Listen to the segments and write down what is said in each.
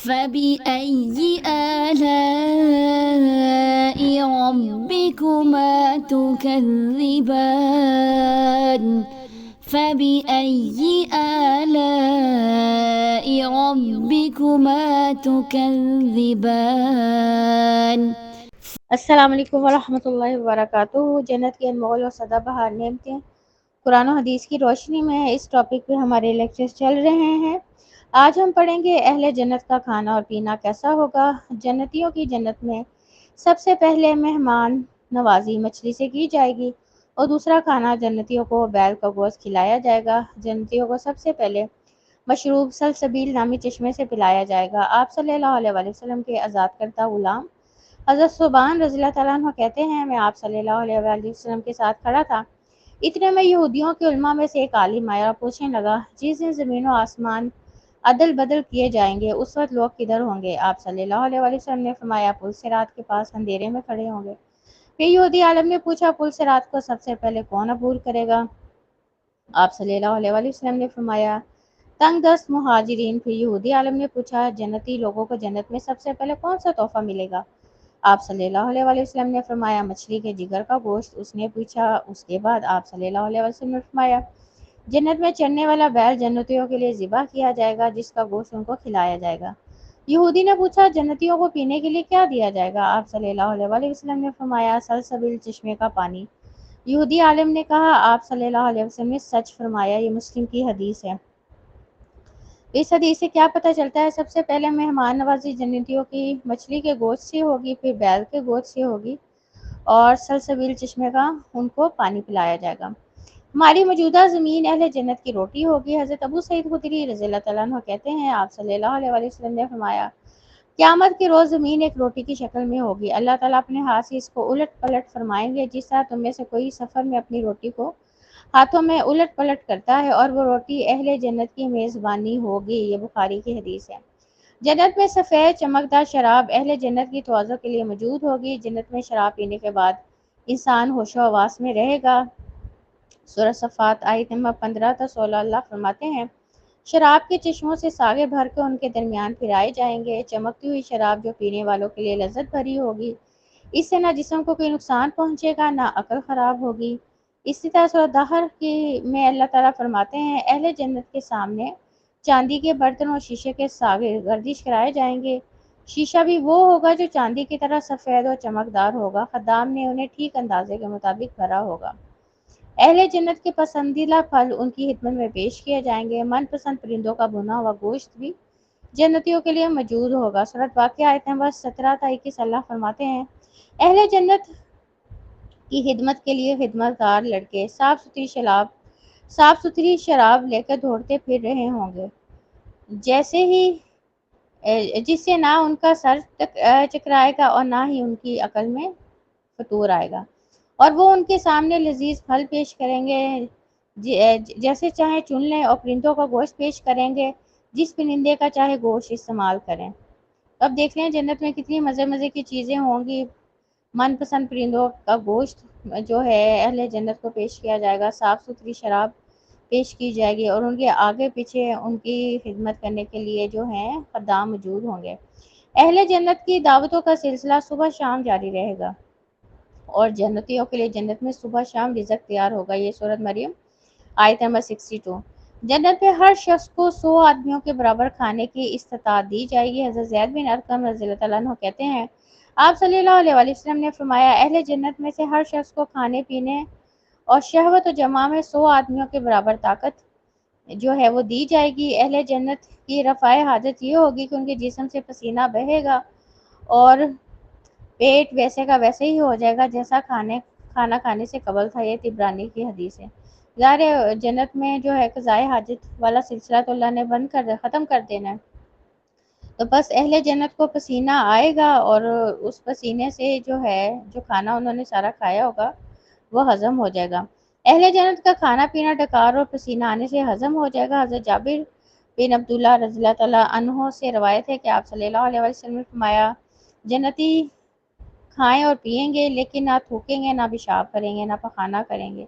فبأي آلاء ربكما تكذبان فبأي آلاء ربكما تكذبان السلام علیکم ورحمۃ اللہ وبرکاتہ۔ جنت کے انمول اور سدا بہار نعمتیں قرآن و حدیث کی روشنی میں اس ٹاپک پہ ہمارے لیکچرز چل رہے ہیں۔ آج ہم پڑھیں گے اہل جنت کا کھانا اور پینا کیسا ہوگا۔ جنتیوں کی جنت میں سب سے پہلے مہمان نوازی مچھلی سے کی جائے گی اور دوسرا کھانا جنتیوں کو بیل کا گوشت کھلایا جائے گا۔ جنتیوں کو سب سے پہلے مشروب سلسبیل نامی چشمے سے پلایا جائے گا۔ آپ صلی اللہ علیہ وسلم کے آزاد کردہ غلام حضرت صوبان رضی اللہ تعالیٰ عنہ کہتے ہیں، میں آپ صلی اللہ علیہ وسلم کے ساتھ کھڑا تھا، اتنے میں یہودیوں کے علماء میں سے ایک عالم آیا اور پوچھنے لگا، جس دن زمین و آسمان عدل بدل کیے جائیں گے اس وقت لوگ کدھر ہوں گے؟ آپ صلی اللہ علیہ وسلم نے فرمایا پل صراط کے پاس اندھیرے میں کھڑے ہوں گے۔ پھر یہودی عالم نے پوچھا پل صراط کو سب سے پہلے کون عبور کرے گا؟ آپ صلی اللہ علیہ وسلم نے فرمایا تنگ دست مہاجرین۔ پھر یہودی عالم نے پوچھا جنتی لوگوں کو جنت میں سب سے پہلے کون سا تحفہ ملے گا؟ آپ صلی اللہ علیہ وسلم نے فرمایا مچھلی کے جگر کا گوشت۔ اس نے پوچھا اس کے بعد؟ آپ صلی اللہ علیہ وسلم نے فرمایا جنت میں چرنے والا بیل جنتیوں کے لیے ذبح کیا جائے گا جس کا گوشت ان کو کھلایا جائے گا۔ یہودی نے پوچھا جنتیوں کو پینے کے لیے کیا دیا جائے گا؟ آپ صلی اللہ علیہ وسلم نے فرمایا سلسبیل چشمے کا پانی۔ یہودی عالم نے کہا آپ صلی اللہ علیہ وسلم نے سچ فرمایا۔ یہ مسلم کی حدیث ہے۔ اس حدیث سے کیا پتہ چلتا ہے؟ سب سے پہلے مہمان نوازی جنتیوں کی مچھلی کے گوشت سے ہوگی، پھر بیل کے گوشت سے ہوگی اور سلسبیل چشمے کا ان کو پانی پلایا جائے گا۔ ہماری موجودہ زمین اہل جنت کی روٹی ہوگی۔ حضرت ابو سعید خدری رضی اللہ تعالیٰ عنہ کہتے ہیں آپ صلی اللہ علیہ وسلم نے فرمایا قیامت کے روز زمین ایک روٹی کی شکل میں ہوگی۔ اللہ تعالیٰ اپنے ہاتھ سے اس کو الٹ پلٹ فرمائیں گے جس طرح تم میں سے کوئی سفر میں اپنی روٹی کو ہاتھوں میں الٹ پلٹ کرتا ہے، اور وہ روٹی اہل جنت کی میزبانی ہوگی۔ یہ بخاری کی حدیث ہے۔ جنت میں سفید چمکدار شراب اہل جنت کی توازن کے لیے موجود ہوگی۔ جنت میں شراب پینے کے بعد انسان ہوش و حواس میں رہے گا۔ سورہ صفات آیت نمبر 15 تا 16 اللہ فرماتے ہیں شراب کے چشموں سے ساغر بھر کے ان کے درمیان پھرائے جائیں گے۔ چمکتی ہوئی شراب جو پینے والوں کے لیے لذت بھری ہوگی، اس سے نہ جسم کو کوئی نقصان پہنچے گا نہ عقل خراب ہوگی۔ اسی طرح سورہ دہر میں اللہ تعالیٰ فرماتے ہیں اہل جنت کے سامنے چاندی کے برتن اور شیشے کے ساغر گردش کرائے جائیں گے۔ شیشہ بھی وہ ہوگا جو چاندی کی طرح سفید اور چمکدار ہوگا۔ خدام نے انہیں ٹھیک اندازے کے مطابق بھرا ہوگا۔ اہل جنت کے پسندیدہ پھل ان کی خدمت میں پیش کیے جائیں گے۔ من پسند پرندوں کا بھنا ہوا گوشت بھی جنتیوں کے لیے موجود ہوگا۔ سورۃ واقعہ آیت نمبر 17 تا 21 اللہ فرماتے ہیں اہل جنت کی خدمت کے لیے خدمت گار لڑکے صاف ستھری شراب لے کر دوڑتے پھر رہے ہوں گے، جس سے نہ ان کا سر چکرائے گا اور نہ ہی ان کی عقل میں فطور آئے گا، اور وہ ان کے سامنے لذیذ پھل پیش کریں گے جیسے چاہے چن لیں، اور پرندوں کا گوشت پیش کریں گے جس پرندے کا چاہے گوشت استعمال کریں۔ اب دیکھ لیں جنت میں کتنی مزے مزے کی چیزیں ہوں گی۔ من پسند پرندوں کا گوشت جو ہے اہل جنت کو پیش کیا جائے گا، صاف ستھری شراب پیش کی جائے گی، اور ان کے آگے پیچھے ان کی خدمت کرنے کے لیے جو ہیں خدام موجود ہوں گے۔ اہل جنت کی دعوتوں کا سلسلہ صبح شام جاری رہے گا، اور جنتیوں کے لیے جنت میں صبح شام رزق تیار ہوگا۔ یہ سورۃ مریم آیت نمبر 62۔ جنت میں ہر شخص کو 100 آدمیوں کے برابر کھانے کی استطاعت دی جائے گی۔ حضرت زید بن ارقم رضی اللہ تعالیٰ عنہ کہتے ہیں آپ صلی اللہ علیہ وسلم نے فرمایا اہل جنت میں سے ہر شخص کو کھانے پینے اور شہوت و جماع میں 100 آدمیوں کے برابر طاقت جو ہے وہ دی جائے گی۔ اہل جنت کی رفع حاجت یہ ہوگی کہ ان کے جسم سے پسینہ بہے گا اور پیٹ ویسے کا ویسے ہی ہو جائے گا جیسا کھانا کھانے سے قبل تھا۔ یہ طبرانی کی حدیث ہے۔ ظاہر جنت میں جو ہے قضائے حاجت والا سلسلہ تو اللہ نے ختم کر دینا ہے، تو بس اہل جنت کو پسینہ آئے گا اور اس پسینے سے جو کھانا انہوں نے سارا کھایا ہوگا وہ ہضم ہو جائے گا۔ اہل جنت کا کھانا پینا ڈکار اور پسینہ آنے سے ہضم ہو جائے گا۔ حضرت جابر بن عبداللہ رضی اللہ تعالیٰ عنہ سے روایت ہے کہ آپ صلی اللہ علیہ وسلم نے فرمایا جنتی کھائیں اور پیئیں گے لیکن نہ تھوکیں گے، نہ پیشاب کریں گے، نہ پخانہ کریں گے۔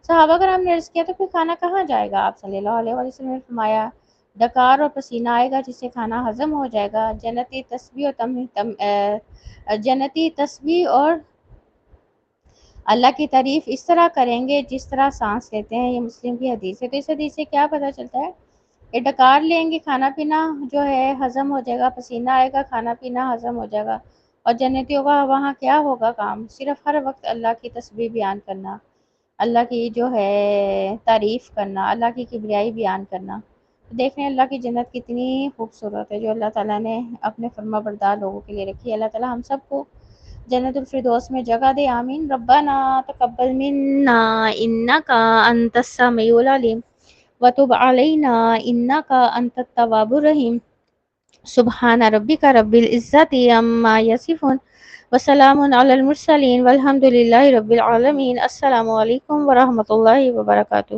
صحابہ کرام نے عرض کیا تو پھر کھانا کہاں جائے گا؟ آپ صلی اللہ علیہ وسلم نے فرمایا ڈکار اور پسینہ آئے گا جس سے کھانا ہضم ہو جائے گا۔ جنتی تسبیح اور اللہ کی تعریف اس طرح کریں گے جس طرح سانس لیتے ہیں۔ یہ مسلم کی حدیث ہے۔ تو اس حدیث سے کیا پتہ چلتا ہے کہ ڈکار لیں گے کھانا پینا جو ہے ہضم ہو جائے گا، پسینہ آئے گا کھانا پینا ہضم ہو جائے گا، اور جنتیوں کا وہاں کیا ہوگا کام؟ صرف ہر وقت اللہ کی تسبیح بیان کرنا، اللہ کی جو ہے تعریف کرنا، اللہ کی کبریائی بیان کرنا۔ دیکھیں اللہ کی جنت کتنی خوبصورت ہے جو اللہ تعالیٰ نے اپنے فرما بردار لوگوں کے لیے رکھی ہے۔ اللہ تعالیٰ ہم سب کو جنت الفردوس میں جگہ دے، آمین۔ ربنا تقبل منا انکا انت السمیع العلیم وتب علینا انکا انت التواب الرحیم۔ سبحان ربک رب العزت عما یصفون وسلام علی المرسلین والحمد للہ رب العالمین۔ السلام علیکم ورحمۃ اللہ وبرکاتہ۔